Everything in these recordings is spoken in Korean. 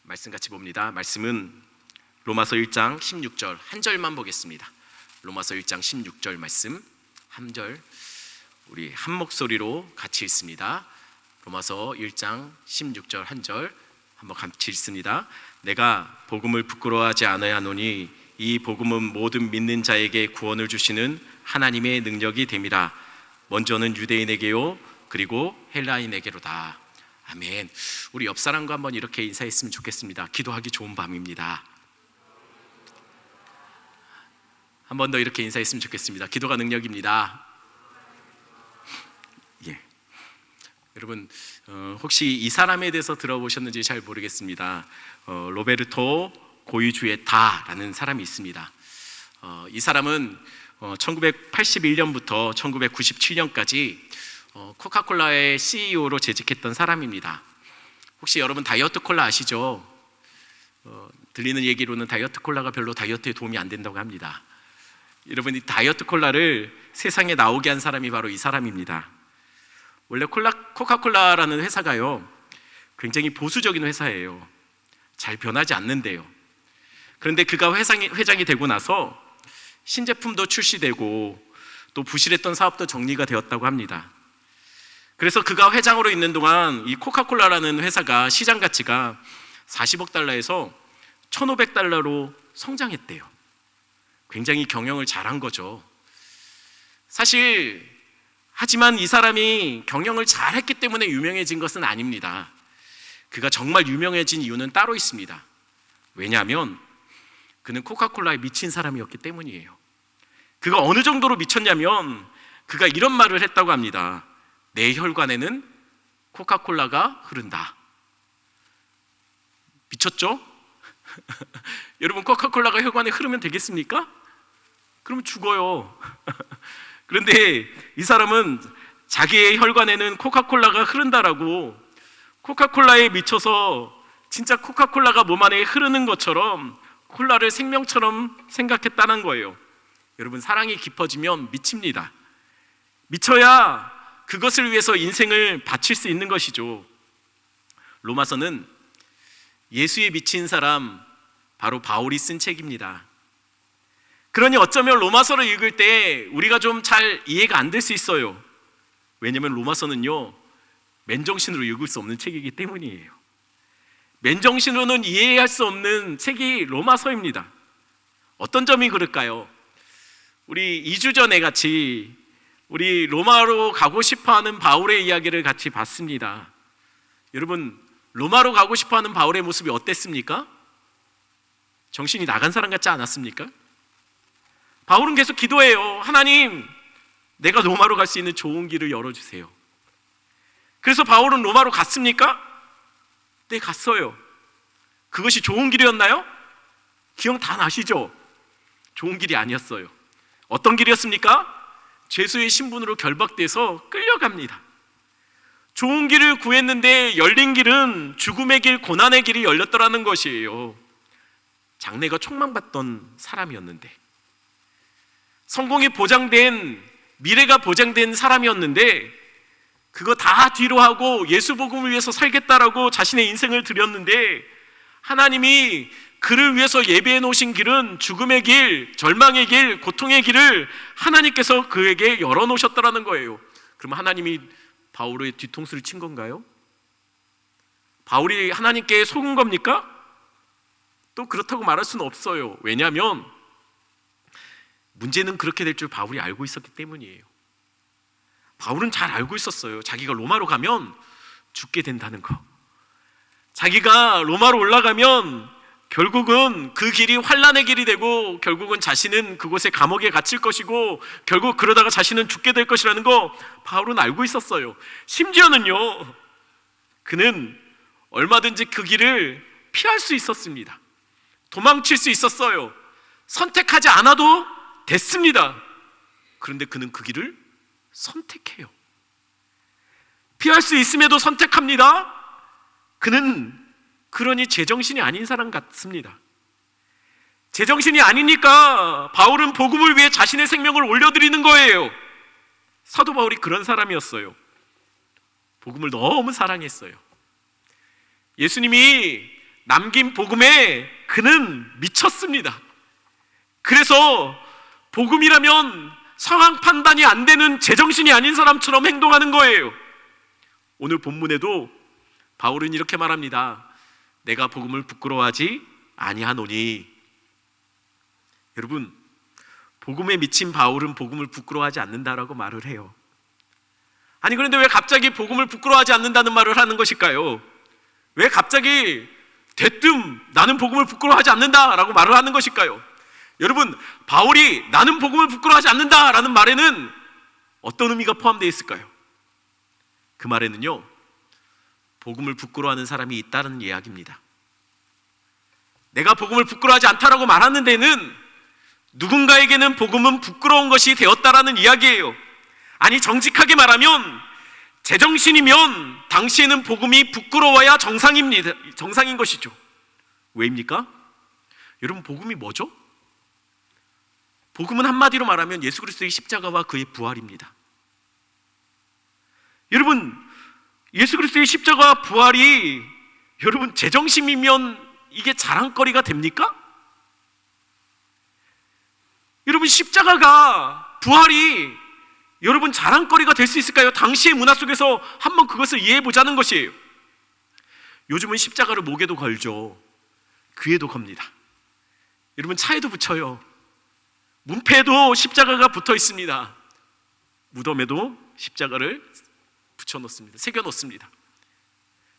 말씀 같이 봅니다. 말씀은 로마서 1장 16절 한 절만 보겠습니다. 로마서 1장 16절 말씀 한 절 우리 한 목소리로 같이 읽습니다. 로마서 1장 16절 한 절 한번 같이 읽습니다. 내가 복음을 부끄러워하지 않아야 하노니 이 복음은 모든 믿는 자에게 구원을 주시는 하나님의 능력이 됨이라. 먼저는 유대인에게요 그리고 헬라인에게로다. 아멘. 우리 옆 사람과 한번 이렇게 인사했으면 좋겠습니다. 기도하기 좋은 밤입니다. 한 번 더 이렇게 인사했으면 좋겠습니다. 기도가 능력입니다. 예. 여러분 혹시 이 사람에 대해서 들어보셨는지 잘 모르겠습니다. 로베르토 고이주에타라는 사람이 있습니다. 이 사람은 1981년부터 1997년까지 코카콜라의 CEO로 재직했던 사람입니다. 혹시 여러분 다이어트 콜라 아시죠? 들리는 얘기로는 다이어트 콜라가 별로 다이어트에 도움이 안 된다고 합니다. 여러분 이 다이어트 콜라를 세상에 나오게 한 사람이 바로 이 사람입니다. 원래 코카콜라라는 회사가요 굉장히 보수적인 회사예요. 잘 변하지 않는데요. 그런데 그가 회장이 되고 나서 신제품도 출시되고 또 부실했던 사업도 정리가 되었다고 합니다. 그래서 그가 회장으로 있는 동안 이 코카콜라라는 회사가 시장 가치가 40억 달러에서 1,500달러로 성장했대요. 굉장히 경영을 잘한 거죠. 사실 하지만 이 사람이 경영을 잘했기 때문에 유명해진 것은 아닙니다. 그가 정말 유명해진 이유는 따로 있습니다. 왜냐하면 그는 코카콜라에 미친 사람이었기 때문이에요. 그가 어느 정도로 미쳤냐면 그가 이런 말을 했다고 합니다. 내 혈관에는 코카콜라가 흐른다. 미쳤죠? 여러분 코카콜라가 혈관에 흐르면 되겠습니까? 그러면 죽어요. 그런데 이 사람은 자기의 혈관에는 코카콜라가 흐른다라고 코카콜라에 미쳐서 진짜 코카콜라가 몸 안에 흐르는 것처럼 콜라를 생명처럼 생각했다는 거예요. 여러분 사랑이 깊어지면 미칩니다. 미쳐야 그것을 위해서 인생을 바칠 수 있는 것이죠. 로마서는 예수에 미친 사람 바로 바울이 쓴 책입니다. 그러니 어쩌면 로마서를 읽을 때 우리가 좀 잘 이해가 안 될 수 있어요. 왜냐하면 로마서는요 맨정신으로 읽을 수 없는 책이기 때문이에요. 맨정신으로는 이해할 수 없는 책이 로마서입니다. 어떤 점이 그럴까요? 우리 2주 전에 같이 우리 로마로 가고 싶어하는 바울의 이야기를 같이 봤습니다. 여러분 로마로 가고 싶어하는 바울의 모습이 어땠습니까? 정신이 나간 사람 같지 않았습니까? 바울은 계속 기도해요. 하나님, 내가 로마로 갈 수 있는 좋은 길을 열어주세요. 그래서 바울은 로마로 갔습니까? 네, 갔어요. 그것이 좋은 길이었나요? 기억 다 나시죠? 좋은 길이 아니었어요. 어떤 길이었습니까? 죄수의 신분으로 결박돼서 끌려갑니다. 좋은 길을 구했는데 열린 길은 죽음의 길, 고난의 길이 열렸더라는 것이에요. 장래가 촉망받던 사람이었는데, 성공이 보장된, 미래가 보장된 사람이었는데 그거 다 뒤로 하고 예수 복음을 위해서 살겠다라고 자신의 인생을 드렸는데 하나님이 그를 위해서 예비해 놓으신 길은 죽음의 길, 절망의 길, 고통의 길을 하나님께서 그에게 열어놓으셨다라는 거예요. 그럼 하나님이 바울의 뒤통수를 친 건가요? 바울이 하나님께 속은 겁니까? 또 그렇다고 말할 수는 없어요. 왜냐하면 문제는 그렇게 될 줄 바울이 알고 있었기 때문이에요. 바울은 잘 알고 있었어요. 자기가 로마로 가면 죽게 된다는 거. 자기가 로마로 올라가면 결국은 그 길이 환난의 길이 되고 결국은 자신은 그곳에 감옥에 갇힐 것이고 결국 그러다가 자신은 죽게 될 것이라는 거 바울은 알고 있었어요. 심지어는요 그는 얼마든지 그 길을 피할 수 있었습니다. 도망칠 수 있었어요. 선택하지 않아도 됐습니다. 그런데 그는 그 길을 선택해요. 피할 수 있음에도 선택합니다. 그는 그러니 제정신이 아닌 사람 같습니다. 제정신이 아니니까 바울은 복음을 위해 자신의 생명을 올려드리는 거예요. 사도 바울이 그런 사람이었어요. 복음을 너무 사랑했어요. 예수님이 남긴 복음에 그는 미쳤습니다. 그래서 복음이라면 상황 판단이 안 되는 제정신이 아닌 사람처럼 행동하는 거예요. 오늘 본문에도 바울은 이렇게 말합니다. 내가 복음을 부끄러워하지 아니하노니. 여러분, 복음에 미친 바울은 복음을 부끄러워하지 않는다라고 말을 해요. 아니, 그런데 왜 갑자기 복음을 부끄러워하지 않는다는 말을 하는 것일까요? 왜 갑자기 대뜸 나는 복음을 부끄러워하지 않는다라고 말을 하는 것일까요? 여러분, 바울이 나는 복음을 부끄러워하지 않는다라는 말에는 어떤 의미가 포함되어 있을까요? 그 말에는요, 복음을 부끄러워하는 사람이 있다는 이야기입니다. 내가 복음을 부끄러워하지 않다라고 말하는 데는 누군가에게는 복음은 부끄러운 것이 되었다라는 이야기예요. 아니, 정직하게 말하면 제정신이면 당시에는 복음이 부끄러워야 정상입니다. 정상인 것이죠. 왜입니까? 여러분, 복음이 뭐죠? 복음은 한마디로 말하면 예수 그리스도의 십자가와 그의 부활입니다. 여러분, 예수 그리스도의 십자가와 부활이 여러분 제정신이면 이게 자랑거리가 됩니까? 여러분, 십자가가, 부활이 여러분 자랑거리가 될 수 있을까요? 당시의 문화 속에서 한번 그것을 이해해 보자는 것이에요. 요즘은 십자가를 목에도 걸죠. 귀에도 겁니다. 여러분, 차에도 붙여요. 문패에도 십자가가 붙어 있습니다. 무덤에도 십자가를 붙여 놓습니다. 새겨 놓습니다.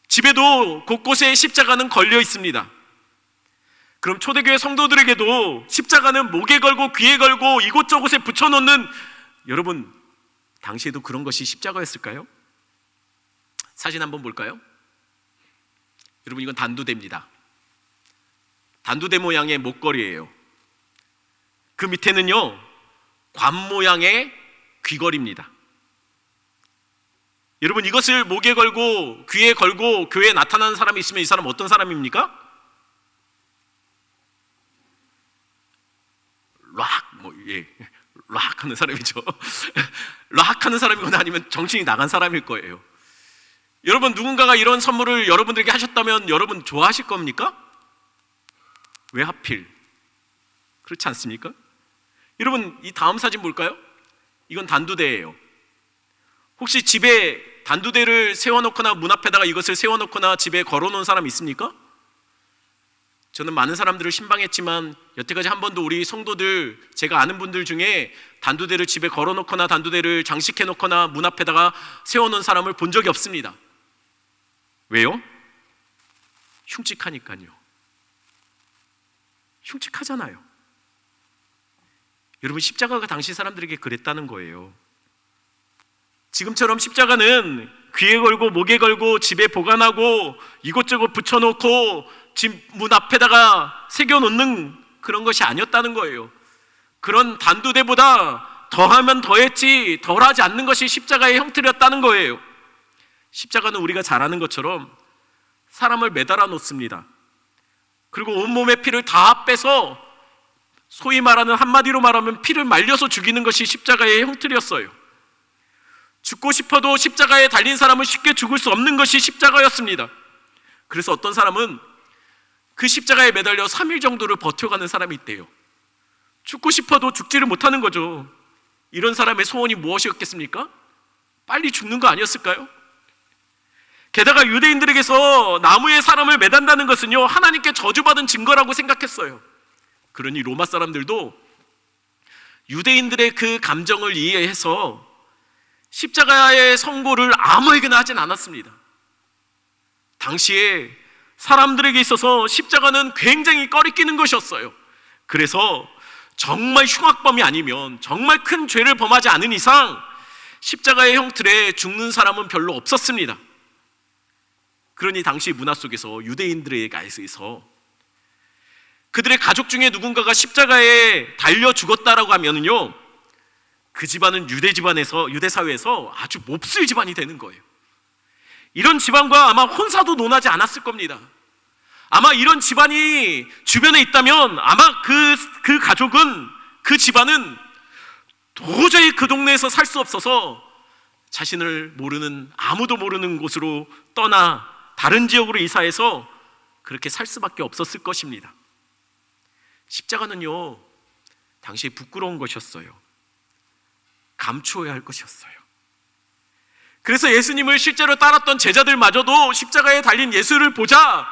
집에도 곳곳에 십자가는 걸려 있습니다. 그럼 초대교회 성도들에게도 십자가는 목에 걸고 귀에 걸고 이곳저곳에 붙여 놓는, 여러분, 당시에도 그런 것이 십자가였을까요? 사진 한번 볼까요? 여러분, 이건 단두대입니다. 단두대 모양의 목걸이에요. 그 밑에는요, 관 모양의 귀걸이입니다. 여러분, 이것을 목에 걸고 귀에 걸고 교회에 나타나는 사람이 있으면 이 사람 어떤 사람입니까? 락 하는 사람이죠. 락 하는 사람이거나 아니면 정신이 나간 사람일 거예요. 여러분, 누군가가 이런 선물을 여러분들에게 하셨다면 여러분 좋아하실 겁니까? 왜 하필? 그렇지 않습니까? 여러분, 이 다음 사진 볼까요? 이건 단두대예요. 혹시 집에 단두대를 세워놓거나 문 앞에다가 이것을 세워놓거나 집에 걸어놓은 사람 있습니까? 저는 많은 사람들을 신방했지만 여태까지 한 번도 우리 성도들, 제가 아는 분들 중에 단두대를 집에 걸어놓거나 단두대를 장식해놓거나 문 앞에다가 세워놓은 사람을 본 적이 없습니다. 왜요? 흉측하니까요. 흉측하잖아요. 여러분, 십자가가 당시 사람들에게 그랬다는 거예요. 지금처럼 십자가는 귀에 걸고 목에 걸고 집에 보관하고 이곳저곳 붙여놓고 집 문 앞에다가 새겨놓는 그런 것이 아니었다는 거예요. 그런 단두대보다 더하면 더했지 덜하지 않는 것이 십자가의 형틀이었다는 거예요. 십자가는 우리가 잘 아는 것처럼 사람을 매달아 놓습니다. 그리고 온몸의 피를 다 빼서 소위 말하는, 한마디로 말하면 피를 말려서 죽이는 것이 십자가의 형틀이었어요. 죽고 싶어도 십자가에 달린 사람은 쉽게 죽을 수 없는 것이 십자가였습니다. 그래서 어떤 사람은 그 십자가에 매달려 3일 정도를 버텨가는 사람이 있대요. 죽고 싶어도 죽지를 못하는 거죠. 이런 사람의 소원이 무엇이었겠습니까? 빨리 죽는 거 아니었을까요? 게다가 유대인들에게서 나무에 사람을 매단다는 것은요, 하나님께 저주받은 증거라고 생각했어요. 그러니 로마 사람들도 유대인들의 그 감정을 이해해서 십자가의 선고를 아무에게나 하진 않았습니다. 당시에 사람들에게 있어서 십자가는 굉장히 꺼리끼는 것이었어요. 그래서 정말 흉악범이 아니면, 정말 큰 죄를 범하지 않은 이상 십자가의 형틀에 죽는 사람은 별로 없었습니다. 그러니 당시 문화 속에서 유대인들에게 있어서 그들의 가족 중에 누군가가 십자가에 달려 죽었다라고 하면은요, 그 집안은 유대 사회에서 아주 몹쓸 집안이 되는 거예요. 이런 집안과 아마 혼사도 논하지 않았을 겁니다. 아마 이런 집안이 주변에 있다면 아마 그 가족은, 그 집안은 도저히 그 동네에서 살 수 없어서 자신을 모르는, 아무도 모르는 곳으로 떠나 다른 지역으로 이사해서 그렇게 살 수밖에 없었을 것입니다. 십자가는요, 당시에 부끄러운 것이었어요. 감추어야 할 것이었어요. 그래서 예수님을 실제로 따랐던 제자들마저도 십자가에 달린 예수를 보자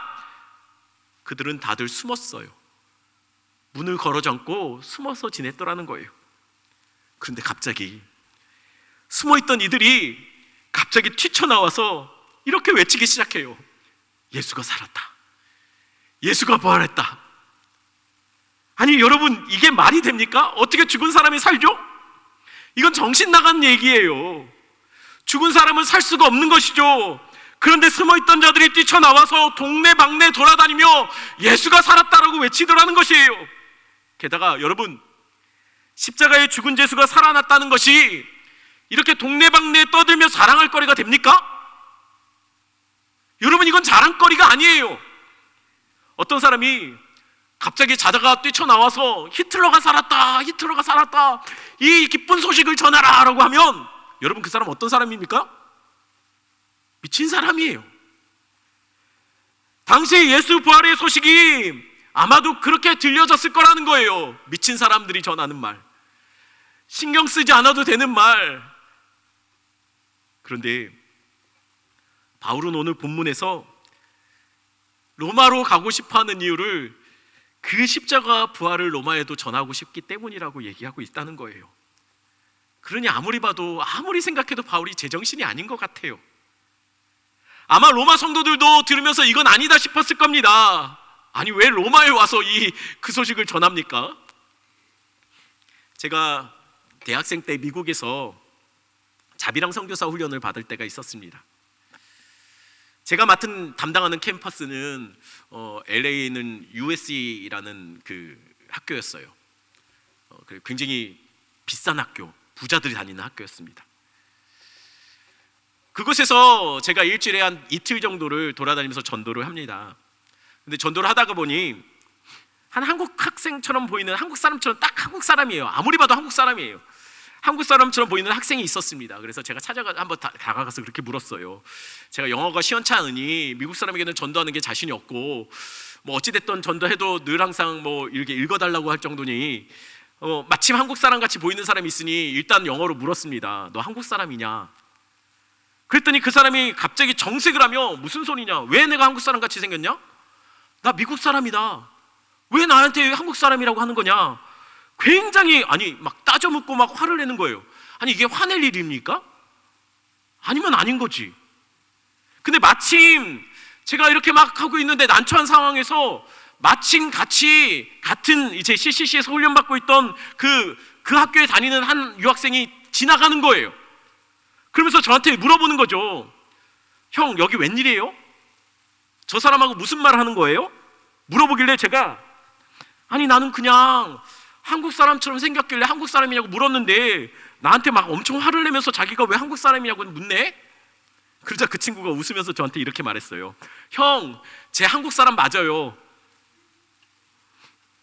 그들은 다들 숨었어요. 문을 걸어 잠고 숨어서 지냈더라는 거예요. 그런데 갑자기 숨어있던 이들이 갑자기 튀쳐나와서 이렇게 외치기 시작해요. 예수가 살았다. 예수가 부활했다. 아니 여러분, 이게 말이 됩니까? 어떻게 죽은 사람이 살죠? 이건 정신 나간 얘기예요. 죽은 사람은 살 수가 없는 것이죠. 그런데 숨어있던 자들이 뛰쳐나와서 동네방네 돌아다니며 예수가 살았다라고 외치더라는 것이에요. 게다가 여러분, 십자가에 죽은 예수가 살아났다는 것이 이렇게 동네방네 떠들며 자랑할 거리가 됩니까? 여러분, 이건 자랑거리가 아니에요. 어떤 사람이 갑자기 자다가 뛰쳐나와서 히틀러가 살았다, 히틀러가 살았다, 이 기쁜 소식을 전하라 라고 하면 여러분, 그 사람 어떤 사람입니까? 미친 사람이에요. 당시 예수 부활의 소식이 아마도 그렇게 들려졌을 거라는 거예요. 미친 사람들이 전하는 말, 신경 쓰지 않아도 되는 말. 그런데 바울은 오늘 본문에서 로마로 가고 싶어하는 이유를 그 십자가 부활을 로마에도 전하고 싶기 때문이라고 얘기하고 있다는 거예요. 그러니 아무리 봐도, 아무리 생각해도 바울이 제정신이 아닌 것 같아요. 아마 로마 성도들도 들으면서 이건 아니다 싶었을 겁니다. 아니 왜 로마에 와서 그 소식을 전합니까? 제가 대학생 때 미국에서 자비랑 선교사 훈련을 받을 때가 있었습니다. 제가 담당하는 캠퍼스는 LA에 있는 USC라는 그 학교였어요. 굉장히 비싼 학교, 부자들이 다니는 학교였습니다. 그곳에서 제가 일주일에 한 이틀 정도를 돌아다니면서 전도를 합니다. 근데 전도를 하다가 보니 한 한국 학생처럼 보이는, 한국 사람처럼, 딱 한국 사람이에요. 아무리 봐도 한국 사람이에요. 한국 사람처럼 보이는 학생이 있었습니다. 그래서 제가 한번 다가가서 그렇게 물었어요. 제가 영어가 시원치 않으니 미국 사람에게는 전도하는 게 자신이 없고, 뭐 어찌됐든 전도해도 늘 항상 뭐 이렇게 읽어달라고 할 정도니 마침 한국 사람 같이 보이는 사람이 있으니 일단 영어로 물었습니다. 너 한국 사람이냐? 그랬더니 그 사람이 갑자기 정색을 하며, 무슨 소리냐? 왜 내가 한국 사람 같이 생겼냐? 나 미국 사람이다. 왜 나한테 한국 사람이라고 하는 거냐? 굉장히 막 따져 묻고 막 화를 내는 거예요. 아니 이게 화낼 일입니까? 아니면 아닌 거지. 근데 마침 제가 이렇게 막 하고 있는데 난처한 상황에서 마침 같은 이제 CCC에서 훈련받고 있던 그 학교에 다니는 한 유학생이 지나가는 거예요. 그러면서 저한테 물어보는 거죠. 형, 여기 웬일이에요? 저 사람하고 무슨 말을 하는 거예요? 물어보길래 제가 나는 그냥 한국 사람처럼 생겼길래 한국 사람이냐고 물었는데 나한테 막 엄청 화를 내면서 자기가 왜 한국 사람이냐고 묻네? 그러자 그 친구가 웃으면서 저한테 이렇게 말했어요. 형, 제 한국 사람 맞아요.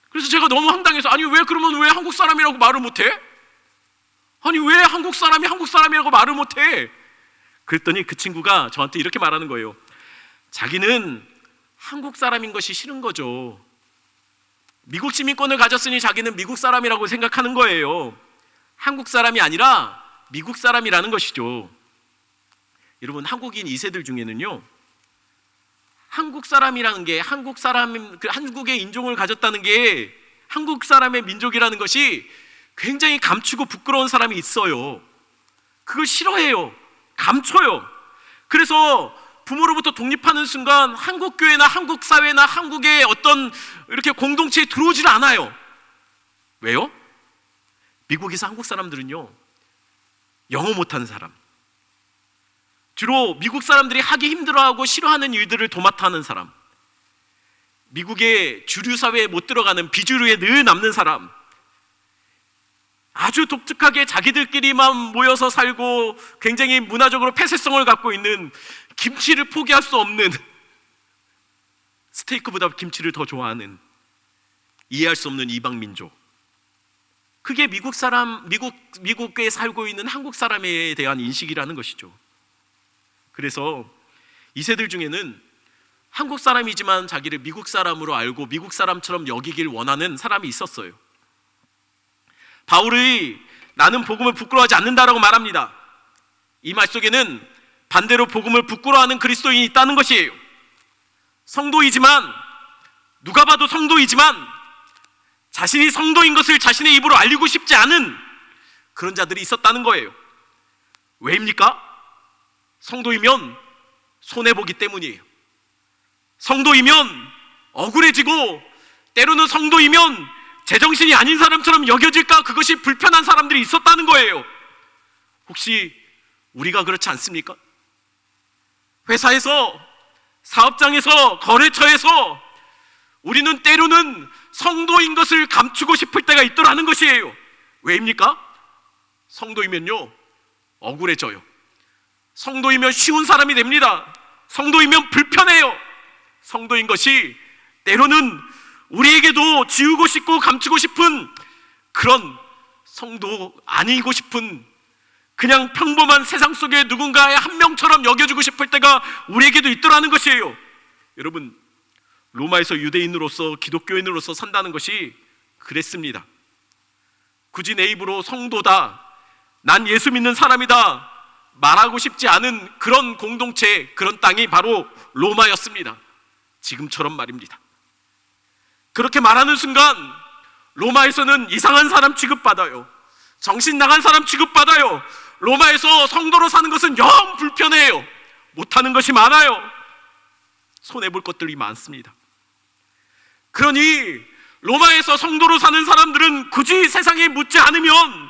그래서 제가 너무 황당해서 그러면 왜 한국 사람이라고 말을 못해? 왜 한국 사람이 한국 사람이라고 말을 못해? 그랬더니 그 친구가 저한테 이렇게 말하는 거예요. 자기는 한국 사람인 것이 싫은 거죠. 미국 시민권을 가졌으니 자기는 미국 사람이라고 생각하는 거예요. 한국 사람이 아니라 미국 사람이라는 것이죠. 여러분, 한국인 2세들 중에는요, 한국 사람이라는 게, 한국의 인종을 가졌다는 게 한국 사람의 민족이라는 것이 굉장히 감추고 부끄러운 사람이 있어요. 그걸 싫어해요. 감춰요. 그래서 부모로부터 독립하는 순간 한국 교회나 한국 사회나 한국의 어떤 이렇게 공동체에 들어오질 않아요. 왜요? 미국에서 한국 사람들은요, 영어 못하는 사람, 주로 미국 사람들이 하기 힘들어하고 싫어하는 일들을 도맡아 하는 사람, 미국의 주류 사회에 못 들어가는 비주류에 늘 남는 사람, 아주 독특하게 자기들끼리만 모여서 살고 굉장히 문화적으로 폐쇄성을 갖고 있는, 김치를 포기할 수 없는, 스테이크보다 김치를 더 좋아하는, 이해할 수 없는 이방 민족, 그게 미국에 살고 있는 한국 사람에 대한 인식이라는 것이죠. 그래서 2세들 중에는 한국 사람이지만 자기를 미국 사람으로 알고 미국 사람처럼 여기길 원하는 사람이 있었어요. 바울이 나는 복음을 부끄러워하지 않는다라고 말합니다. 이 말 속에는 반대로 복음을 부끄러워하는 그리스도인이 있다는 것이에요. 성도이지만, 누가 봐도 성도이지만 자신이 성도인 것을 자신의 입으로 알리고 싶지 않은 그런 자들이 있었다는 거예요. 왜입니까? 성도이면 손해보기 때문이에요. 성도이면 억울해지고, 때로는 성도이면 제정신이 아닌 사람처럼 여겨질까, 그것이 불편한 사람들이 있었다는 거예요. 혹시 우리가 그렇지 않습니까? 회사에서, 사업장에서, 거래처에서 우리는 때로는 성도인 것을 감추고 싶을 때가 있더라는 것이에요. 왜입니까? 성도이면요, 억울해져요. 성도이면 쉬운 사람이 됩니다. 성도이면 불편해요. 성도인 것이 때로는 우리에게도 지우고 싶고 감추고 싶은 그런, 성도 아니고 싶은, 그냥 평범한 세상 속의 누군가의 한 명처럼 여겨주고 싶을 때가 우리에게도 있더라는 것이에요. 여러분, 로마에서 유대인으로서, 기독교인으로서 산다는 것이 그랬습니다. 굳이 내 입으로 성도다, 난 예수 믿는 사람이다 말하고 싶지 않은 그런 공동체, 그런 땅이 바로 로마였습니다. 지금처럼 말입니다. 그렇게 말하는 순간 로마에서는 이상한 사람 취급받아요. 정신 나간 사람 취급받아요. 로마에서 성도로 사는 것은 영 불편해요. 못하는 것이 많아요. 손해볼 것들이 많습니다. 그러니 로마에서 성도로 사는 사람들은 굳이 세상에 묻지 않으면,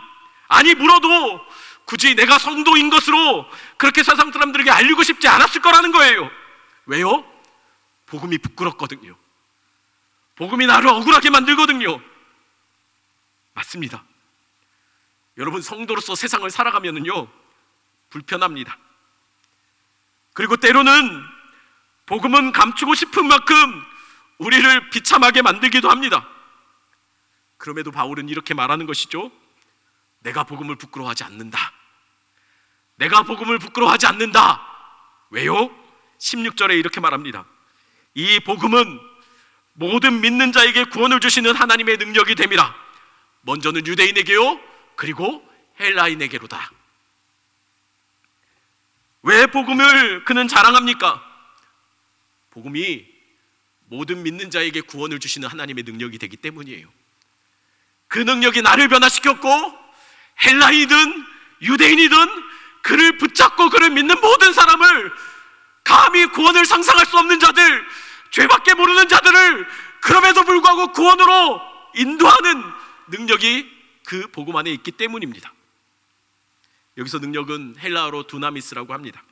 아니 물어도 굳이 내가 성도인 것으로 그렇게 세상 사람들에게 알리고 싶지 않았을 거라는 거예요. 왜요? 복음이 부끄럽거든요. 복음이 나를 억울하게 만들거든요. 맞습니다. 여러분, 성도로서 세상을 살아가면은요, 불편합니다. 그리고 때로는 복음은 감추고 싶은 만큼 우리를 비참하게 만들기도 합니다. 그럼에도 바울은 이렇게 말하는 것이죠. 내가 복음을 부끄러워하지 않는다. 내가 복음을 부끄러워하지 않는다. 왜요? 16절에 이렇게 말합니다. 이 복음은 모든 믿는 자에게 구원을 주시는 하나님의 능력이 됨이라. 먼저는 유대인에게요, 그리고 헬라인에게로다. 왜 복음을 그는 자랑합니까? 복음이 모든 믿는 자에게 구원을 주시는 하나님의 능력이 되기 때문이에요. 그 능력이 나를 변화시켰고, 헬라인이든 유대인이든 그를 붙잡고 그를 믿는 모든 사람을, 감히 구원을 상상할 수 없는 자들, 죄밖에 모르는 자들을 그럼에도 불구하고 구원으로 인도하는 능력이 그 복음 안에 있기 때문입니다. 여기서 능력은 헬라어로 두나미스라고 합니다.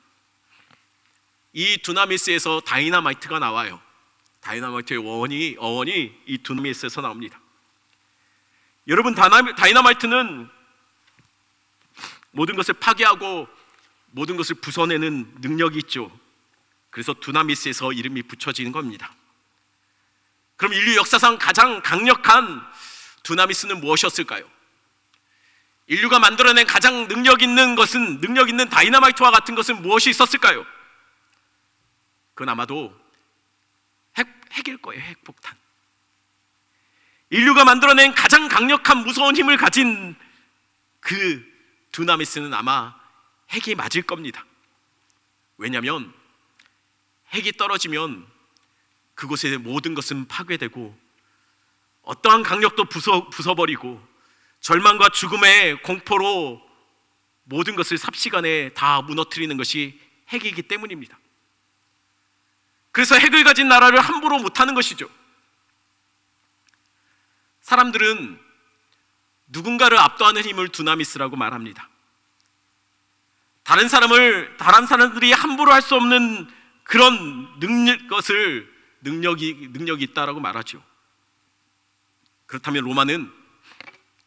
이 두나미스에서 다이나마이트가 나와요. 다이나마이트의 어원이 이 두나미스에서 나옵니다. 여러분, 다이나마이트는 모든 것을 파괴하고 모든 것을 부숴내는 능력이 있죠. 그래서 두나미스에서 이름이 붙여지는 겁니다. 그럼 인류 역사상 가장 강력한 두나미스는 무엇이었을까요? 인류가 만들어낸 가장 능력 있는 다이나마이트와 같은 것은 무엇이 있었을까요? 그건 아마도 핵일 거예요. 핵폭탄. 인류가 만들어낸 가장 강력한 무서운 힘을 가진 그 두나미스는 아마 핵이 맞을 겁니다. 왜냐하면 핵이 떨어지면 그곳의 모든 것은 파괴되고 어떠한 강력도 부숴버리고 절망과 죽음의 공포로 모든 것을 삽시간에 다 무너뜨리는 것이 핵이기 때문입니다. 그래서 핵을 가진 나라를 함부로 못하는 것이죠. 사람들은 누군가를 압도하는 힘을 두나미스라고 말합니다. 다른 사람들이 함부로 할 수 없는 그런 능력이 있다라고 말하죠. 그렇다면 로마는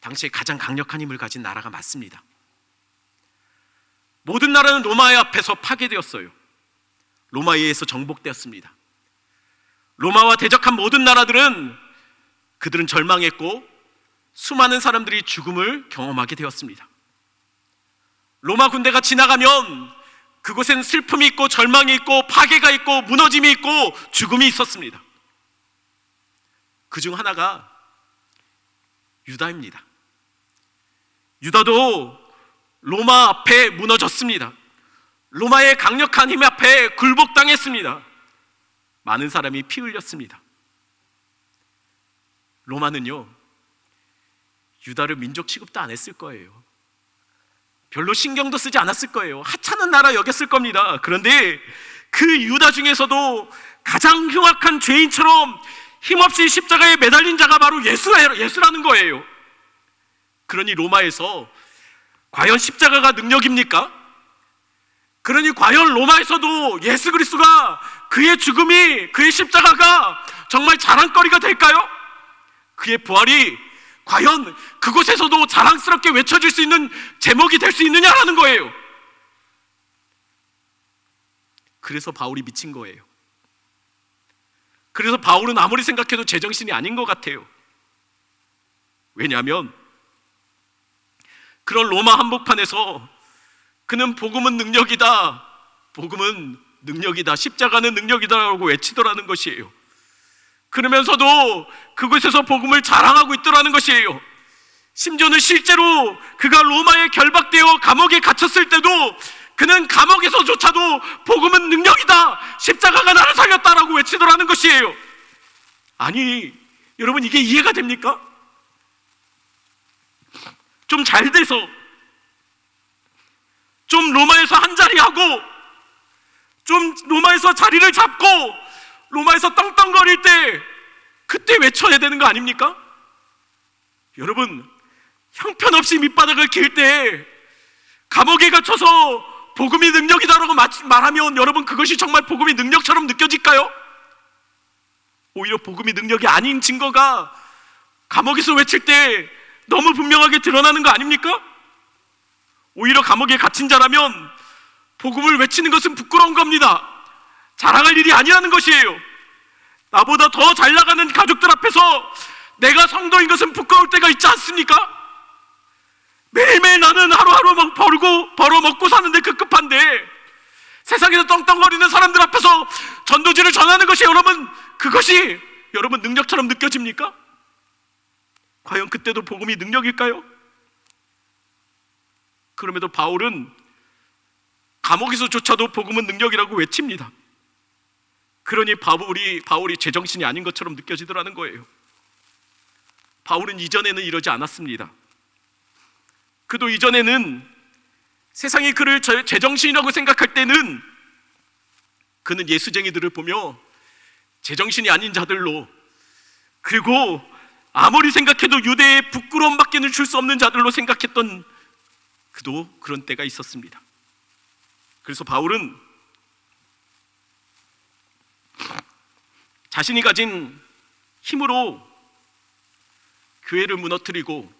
당시에 가장 강력한 힘을 가진 나라가 맞습니다. 모든 나라는 로마 앞에서 파괴되었어요. 로마에 의해서 정복되었습니다. 로마와 대적한 모든 나라들은 그들은 절망했고 수많은 사람들이 죽음을 경험하게 되었습니다. 로마 군대가 지나가면 그곳엔 슬픔이 있고 절망이 있고 파괴가 있고 무너짐이 있고 죽음이 있었습니다. 그중 하나가 유다입니다. 유다도 로마 앞에 무너졌습니다. 로마의 강력한 힘 앞에 굴복당했습니다. 많은 사람이 피 흘렸습니다. 로마는요, 유다를 민족 취급도 안 했을 거예요. 별로 신경도 쓰지 않았을 거예요. 하찮은 나라 여겼을 겁니다. 그런데 그 유다 중에서도 가장 흉악한 죄인처럼 힘없이 십자가에 매달린 자가 바로 예수라는 거예요. 그러니 로마에서 과연 십자가가 능력입니까? 그러니 과연 로마에서도 예수 그리스도가 그의 죽음이, 그의 십자가가 정말 자랑거리가 될까요? 그의 부활이 과연 그곳에서도 자랑스럽게 외쳐질 수 있는 제목이 될 수 있느냐라는 거예요. 그래서 바울이 미친 거예요. 그래서 바울은 아무리 생각해도 제정신이 아닌 것 같아요. 왜냐하면 그런 로마 한복판에서 그는 복음은 능력이다, 복음은 능력이다, 십자가는 능력이다라고 외치더라는 것이에요. 그러면서도 그곳에서 복음을 자랑하고 있더라는 것이에요. 심지어는 실제로 그가 로마에 결박되어 감옥에 갇혔을 때도 그는 감옥에서조차도 복음은 능력이다, 십자가가 나를 살렸다라고 외치더라는 것이에요. 아니, 여러분, 이게 이해가 됩니까? 좀 잘 돼서, 좀 로마에서 한자리 하고, 좀 로마에서 자리를 잡고, 로마에서 떵떵거릴 때 그때 외쳐야 되는 거 아닙니까? 여러분, 형편없이 밑바닥을 길 때 감옥에 갇혀서 복음이 능력이다라고 말하면 여러분, 그것이 정말 복음이 능력처럼 느껴질까요? 오히려 복음이 능력이 아닌 증거가 감옥에서 외칠 때 너무 분명하게 드러나는 거 아닙니까? 오히려 감옥에 갇힌 자라면 복음을 외치는 것은 부끄러운 겁니다. 자랑할 일이 아니라는 것이에요. 나보다 더 잘 나가는 가족들 앞에서 내가 성도인 것은 부끄러울 때가 있지 않습니까? 매일매일 나는 하루하루 벌어 먹고 사는데 급급한데 세상에서 떵떵거리는 사람들 앞에서 전도지를 전하는 것이 그것이 여러분 능력처럼 느껴집니까? 과연 그때도 복음이 능력일까요? 그럼에도 바울은 감옥에서조차도 복음은 능력이라고 외칩니다. 그러니 바울이 제정신이 아닌 것처럼 느껴지더라는 거예요. 바울은 이전에는 이러지 않았습니다. 그도 이전에는 세상이 그를 제정신이라고 생각할 때는 그는 예수쟁이들을 보며 제정신이 아닌 자들로, 그리고 아무리 생각해도 유대의 부끄러움밖에는 줄 수 없는 자들로 생각했던 그도 그런 때가 있었습니다. 그래서 바울은 자신이 가진 힘으로 교회를 무너뜨리고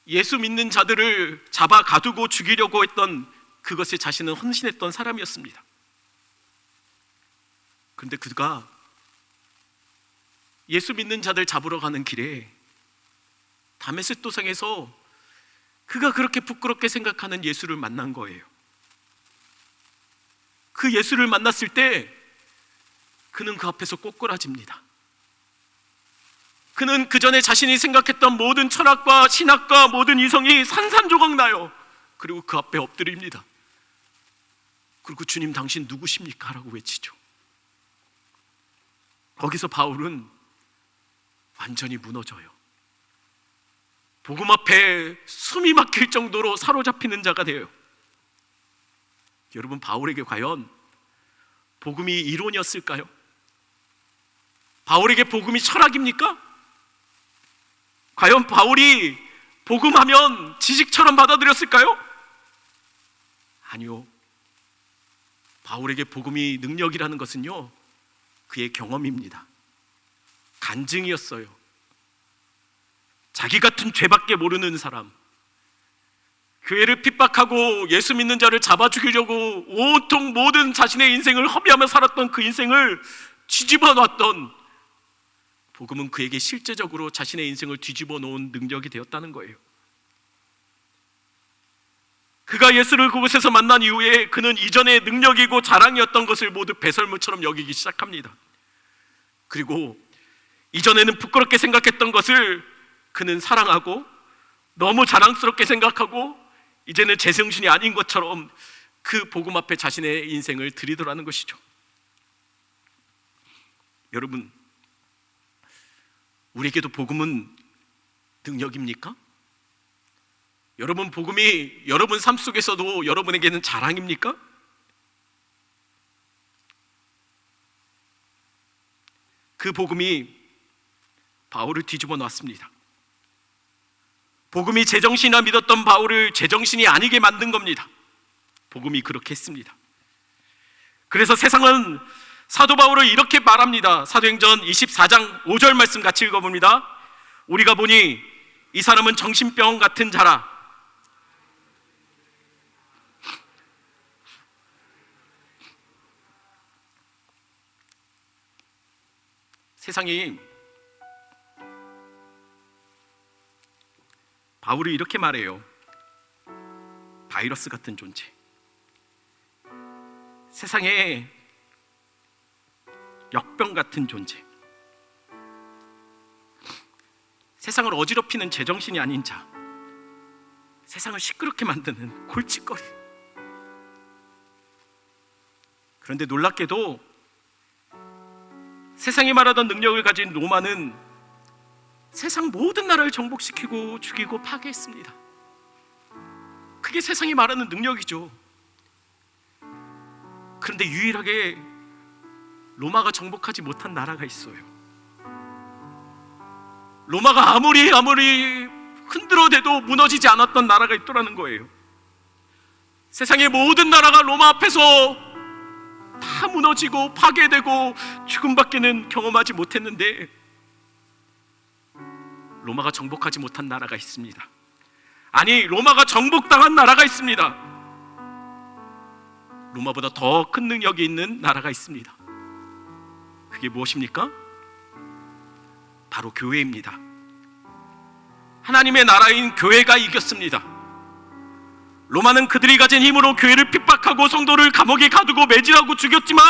예수 믿는 자들을 잡아 가두고 죽이려고 했던 그것에 자신은 헌신했던 사람이었습니다. 그런데 그가 예수 믿는 자들 잡으러 가는 길에 다메섹 도상에서 그가 그렇게 부끄럽게 생각하는 예수를 만난 거예요. 그 예수를 만났을 때 그는 그 앞에서 꼬꾸라집니다. 그는 그 전에 자신이 생각했던 모든 철학과 신학과 모든 이성이 산산조각 나요. 그리고 그 앞에 엎드립니다. 그리고 주님, 당신 누구십니까? 라고 외치죠. 거기서 바울은 완전히 무너져요. 복음 앞에 숨이 막힐 정도로 사로잡히는 자가 돼요. 여러분, 바울에게 과연 복음이 이론이었을까요? 바울에게 복음이 철학입니까? 과연 바울이 복음하면 지식처럼 받아들였을까요? 아니요. 바울에게 복음이 능력이라는 것은요, 그의 경험입니다. 간증이었어요. 자기 같은 죄밖에 모르는 사람, 교회를 핍박하고 예수 믿는 자를 잡아 죽이려고 온통 모든 자신의 인생을 허비하며 살았던 그 인생을 뒤집어 놨던, 복음은 그에게 실제적으로 자신의 인생을 뒤집어 놓은 능력이 되었다는 거예요. 그가 예수를 그곳에서 만난 이후에 그는 이전의 능력이고 자랑이었던 것을 모두 배설물처럼 여기기 시작합니다. 그리고 이전에는 부끄럽게 생각했던 것을 그는 사랑하고 너무 자랑스럽게 생각하고 이제는 제정신이 아닌 것처럼 그 복음 앞에 자신의 인생을 들이더라는 것이죠. 여러분, 우리에게도 복음은 능력입니까? 여러분, 복음이 여러분 삶 속에서도 여러분에게는 자랑입니까? 그 복음이 바울을 뒤집어 놨습니다. 복음이 제정신이라 믿었던 바울을 제정신이 아니게 만든 겁니다. 복음이 그렇게 했습니다. 그래서 세상은 사도 바울을 이렇게 말합니다. 사도행전 24장 5절 말씀 같이 읽어봅니다. 우리가 보니 이 사람은 정신병 같은 자라. 세상이 바울이 이렇게 말해요. 바이러스 같은 존재. 세상에 역병 같은 존재. 세상을 어지럽히는 제정신이 아닌 자. 세상을 시끄럽게 만드는 골칫거리. 그런데 놀랍게도 세상이 말하던 능력을 가진 로마는 세상 모든 나라를 정복시키고 죽이고 파괴했습니다. 그게 세상이 말하는 능력이죠. 그런데 유일하게 로마가 정복하지 못한 나라가 있어요. 로마가 아무리 흔들어대도 무너지지 않았던 나라가 있더라는 거예요. 세상의 모든 나라가 로마 앞에서 다 무너지고 파괴되고 죽음밖에는 경험하지 못했는데 로마가 정복하지 못한 나라가 있습니다. 아니, 로마가 정복당한 나라가 있습니다. 로마보다 더 큰 능력이 있는 나라가 있습니다. 그게 무엇입니까? 바로 교회입니다. 하나님의 나라인 교회가 이겼습니다. 로마는 그들이 가진 힘으로 교회를 핍박하고 성도를 감옥에 가두고 매질하고 죽였지만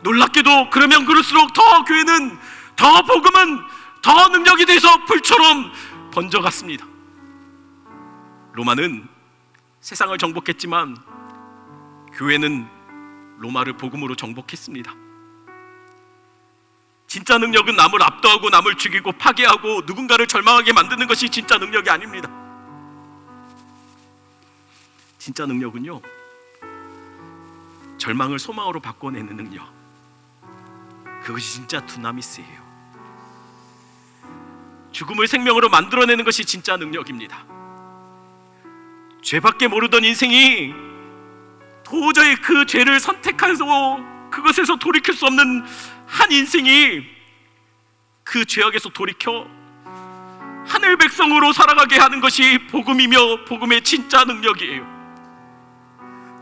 놀랍게도 그러면 그럴수록 더 교회는, 더 복음은 더 능력이 돼서 불처럼 번져갔습니다. 로마는 세상을 정복했지만 교회는 로마를 복음으로 정복했습니다. 진짜 능력은 남을 압도하고 남을 죽이고 파괴하고 누군가를 절망하게 만드는 것이 진짜 능력이 아닙니다. 진짜 능력은요, 절망을 소망으로 바꿔내는 능력. 그것이 진짜 두나미스예요. 죽음을 생명으로 만들어내는 것이 진짜 능력입니다. 죄밖에 모르던 인생이 도저히 그 죄를 선택해서 그것에서 돌이킬 수 없는 한 인생이 그 죄악에서 돌이켜 하늘 백성으로 살아가게 하는 것이 복음이며 복음의 진짜 능력이에요.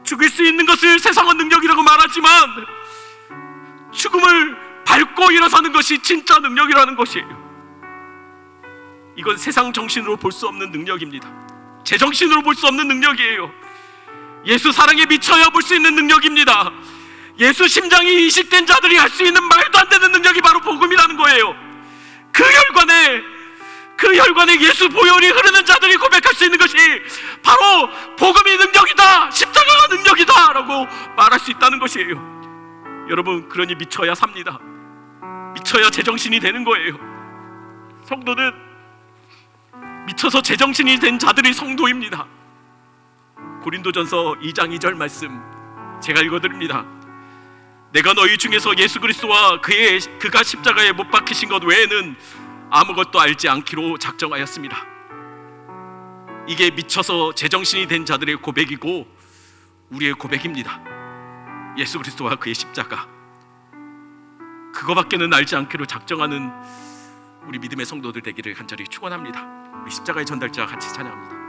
죽일 수 있는 것을 세상은 능력이라고 말하지만 죽음을 밟고 일어서는 것이 진짜 능력이라는 것이에요. 이건 세상 정신으로 볼 수 없는 능력입니다. 제정신으로 볼 수 없는 능력이에요. 예수 사랑에 미쳐야 볼 수 있는 능력입니다. 예수 심장이 이식된 자들이 할 수 있는 말도 안 되는 능력이 바로 복음이라는 거예요. 그 혈관에 예수 보혈이 흐르는 자들이 고백할 수 있는 것이 바로 복음이 능력이다, 십자가가 능력이다 라고 말할 수 있다는 것이에요. 여러분, 그러니 미쳐야 삽니다. 미쳐야 제정신이 되는 거예요. 성도는 미쳐서 제정신이 된 자들이 성도입니다. 고린도전서 2장 2절 말씀 제가 읽어드립니다. 내가 너희 중에서 예수 그리스도와 그가 십자가에 못 박히신 것 외에는 아무것도 알지 않기로 작정하였습니다. 이게 미쳐서 제정신이 된 자들의 고백이고 우리의 고백입니다. 예수 그리스도와 그의 십자가, 그거밖에는 알지 않기로 작정하는 우리 믿음의 성도들 되기를 간절히 축원합니다. 우리 십자가의 전달자 같이 찬양합니다.